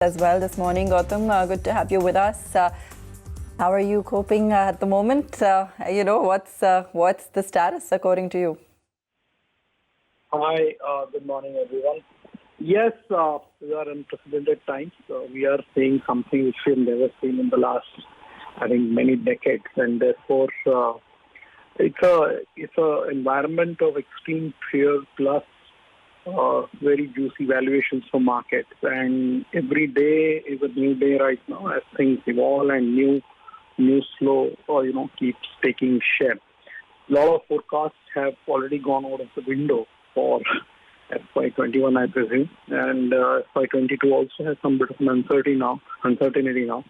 as well this morning. Gautam, good to have you with us. How are you coping at the moment? What's the status according to you? Hi, good morning, everyone. Yes, we are in unprecedented times. We are seeing something which we've never seen in the last, I think, many decades, and therefore it's a environment of extreme fear plus very juicy valuations for markets. And every day is a new day right now as things evolve and new flow keeps taking shape. A lot of forecasts have already gone out of the window for FY21, I presume, and FY22 also has some bit of an uncertainty now,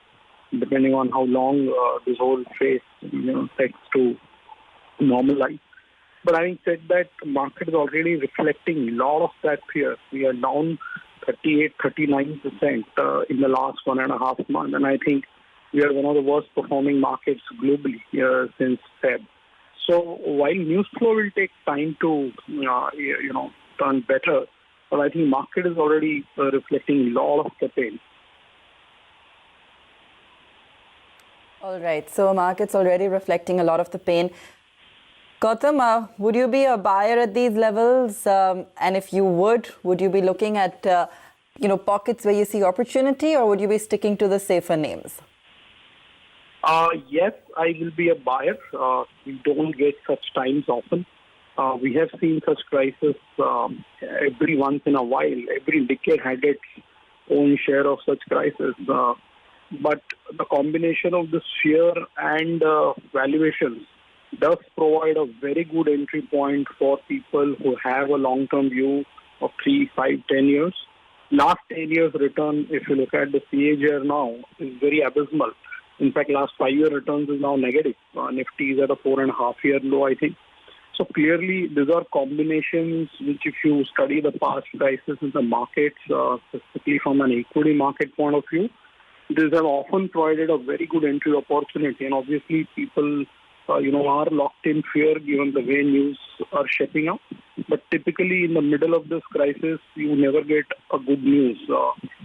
depending on how long this whole phase takes to normalize. But having said that, the market is already reflecting a lot of that fear. We are down 39% in the last 1.5 months, and I think we are one of the worst performing markets globally since Feb. So while news flow will take time to turn better, but I think market is already reflecting a lot of the pain. All right, so market's already reflecting a lot of the pain. Gautam, would you be a buyer at these levels? And if you would you be looking at pockets where you see opportunity, or would you be sticking to the safer names? Yes, I will be a buyer. We don't get such times often. We have seen such crises every once in a while. Every decade had its own share of such crises. But the combination of this fear and valuations does provide a very good entry point for people who have a long-term view of 3, 5, 10 years. Last 10 years return, if you look at the CAGR now, is very abysmal. In fact, last 5-year returns is now negative. Nifty is at a 4.5-year low, I think. So clearly, these are combinations which, if you study the past crises in the markets, specifically from an equity market point of view, these have often provided a very good entry opportunity. And obviously, people are locked in fear given the way news are shaping up. But typically in the middle of this crisis, you never get a good news.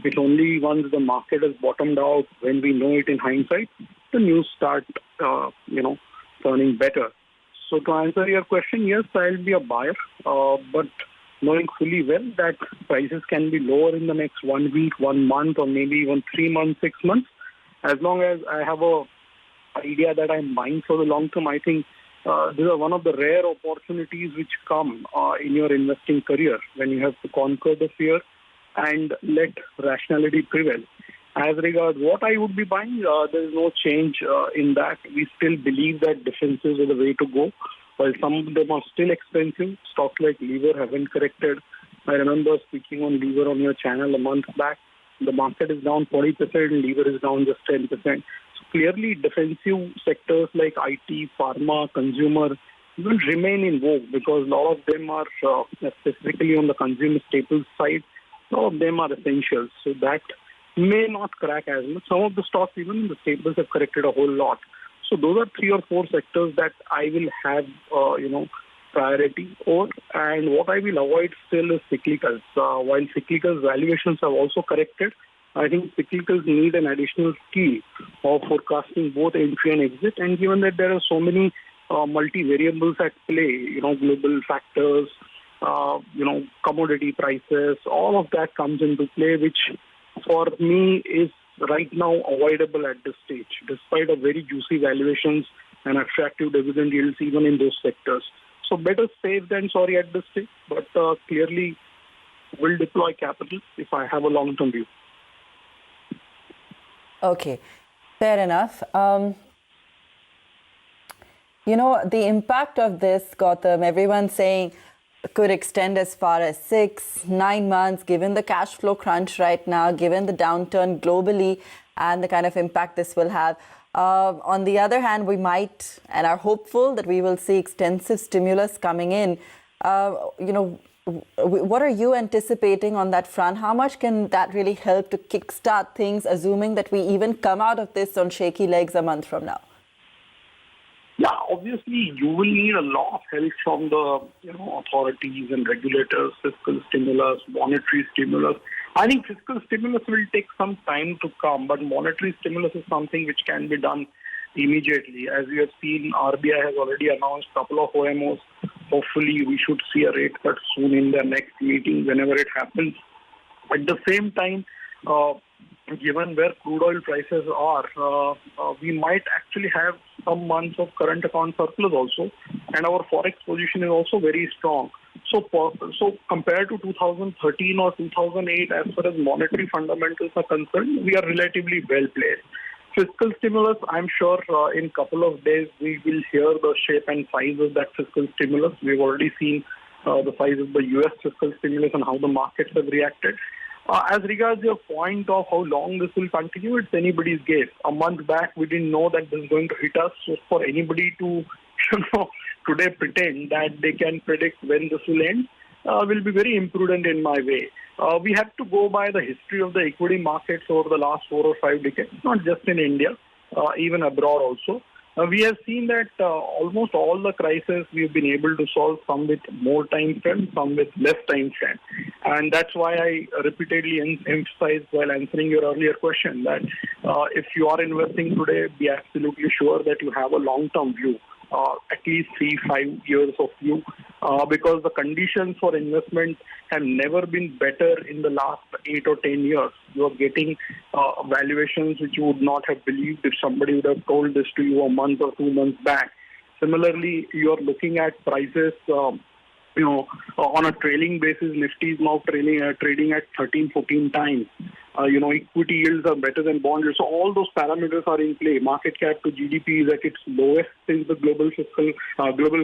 It's only once the market has bottomed out, when we know it in hindsight, the news start, turning better. So to answer your question, yes, I'll be a buyer, but knowing fully well that prices can be lower in the next 1 week, 1 month, or maybe even 3 months, 6 months. As long as I have a idea that I'm buying for the long term, I think these are one of the rare opportunities which come in your investing career when you have to conquer the fear and let rationality prevail. As regards what I would be buying, there is no change in that. We still believe that defensives are the way to go. While some of them are still expensive, stocks like Lever haven't corrected. I remember speaking on Lever on your channel a month back. The market is down 40%, Lever is down just 10%. Clearly, defensive sectors like IT, pharma, consumer will remain in vogue because a lot of them are, specifically on the consumer staples side, a lot of them are essentials. So that may not crack as much. Some of the stocks, even in the staples, have corrected a whole lot. So those are 3 or 4 sectors that I will have, priority over. And what I will avoid still is cyclicals. While cyclicals valuations have also corrected, I think cyclicals need an additional skill of forecasting both entry and exit. And given that there are so many multi-variables at play, global factors, commodity prices, all of that comes into play, which for me is right now avoidable at this stage, despite a very juicy valuations and attractive dividend yields even in those sectors. So better safe than sorry at this stage, but clearly will deploy capital if I have a long-term view. Okay, fair enough. The impact of this, Gautam, everyone's saying could extend as far as 6, 9 months, given the cash flow crunch right now, given the downturn globally and the kind of impact this will have. On the other hand, we might and are hopeful that we will see extensive stimulus coming in. What are you anticipating on that front? How much can that really help to kickstart things, assuming that we even come out of this on shaky legs a month from now? Yeah, obviously you will need a lot of help from the authorities and regulators, fiscal stimulus, monetary stimulus. I think fiscal stimulus will take some time to come, but monetary stimulus is something which can be done immediately. As we have seen, RBI has already announced a couple of OMOs. Hopefully, we should see a rate cut soon in their next meeting, whenever it happens. At the same time, given where crude oil prices are, we might actually have some months of current account surplus also, and our forex position is also very strong. So compared to 2013 or 2008, as far as monetary fundamentals are concerned, we are relatively well placed. Fiscal stimulus, I'm sure in a couple of days we will hear the shape and size of that fiscal stimulus. We've already seen the size of the US fiscal stimulus and how the markets have reacted. As regards your point of how long this will continue, it's anybody's guess. A month back, we didn't know that this is going to hit us. So for anybody to today pretend that they can predict when this will end will be very imprudent in my way. We have to go by the history of the equity markets over the last 4 or 5 decades, not just in India, even abroad also. We have seen that almost all the crises we've been able to solve, some with more time frame, some with less time frame. And that's why I repeatedly emphasized while answering your earlier question that if you are investing today, be absolutely sure that you have a long-term view. At least 3-5 years of view, because the conditions for investment have never been better in the last 8 or 10 years. You are getting valuations which you would not have believed if somebody would have told this to you a month or 2 months back. Similarly, you are looking at prices, on a trailing basis. Nifty is now trading at 13-14 times. Equity yields are better than bond yields. So all those parameters are in play. Market cap to GDP is at its lowest since the global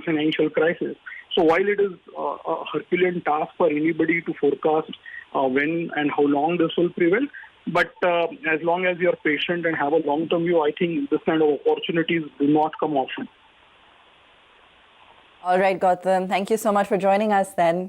financial crisis. So while it is a Herculean task for anybody to forecast when and how long this will prevail, but as long as you are patient and have a long-term view, I think this kind of opportunities do not come often. All right, Gautam. Thank you so much for joining us then.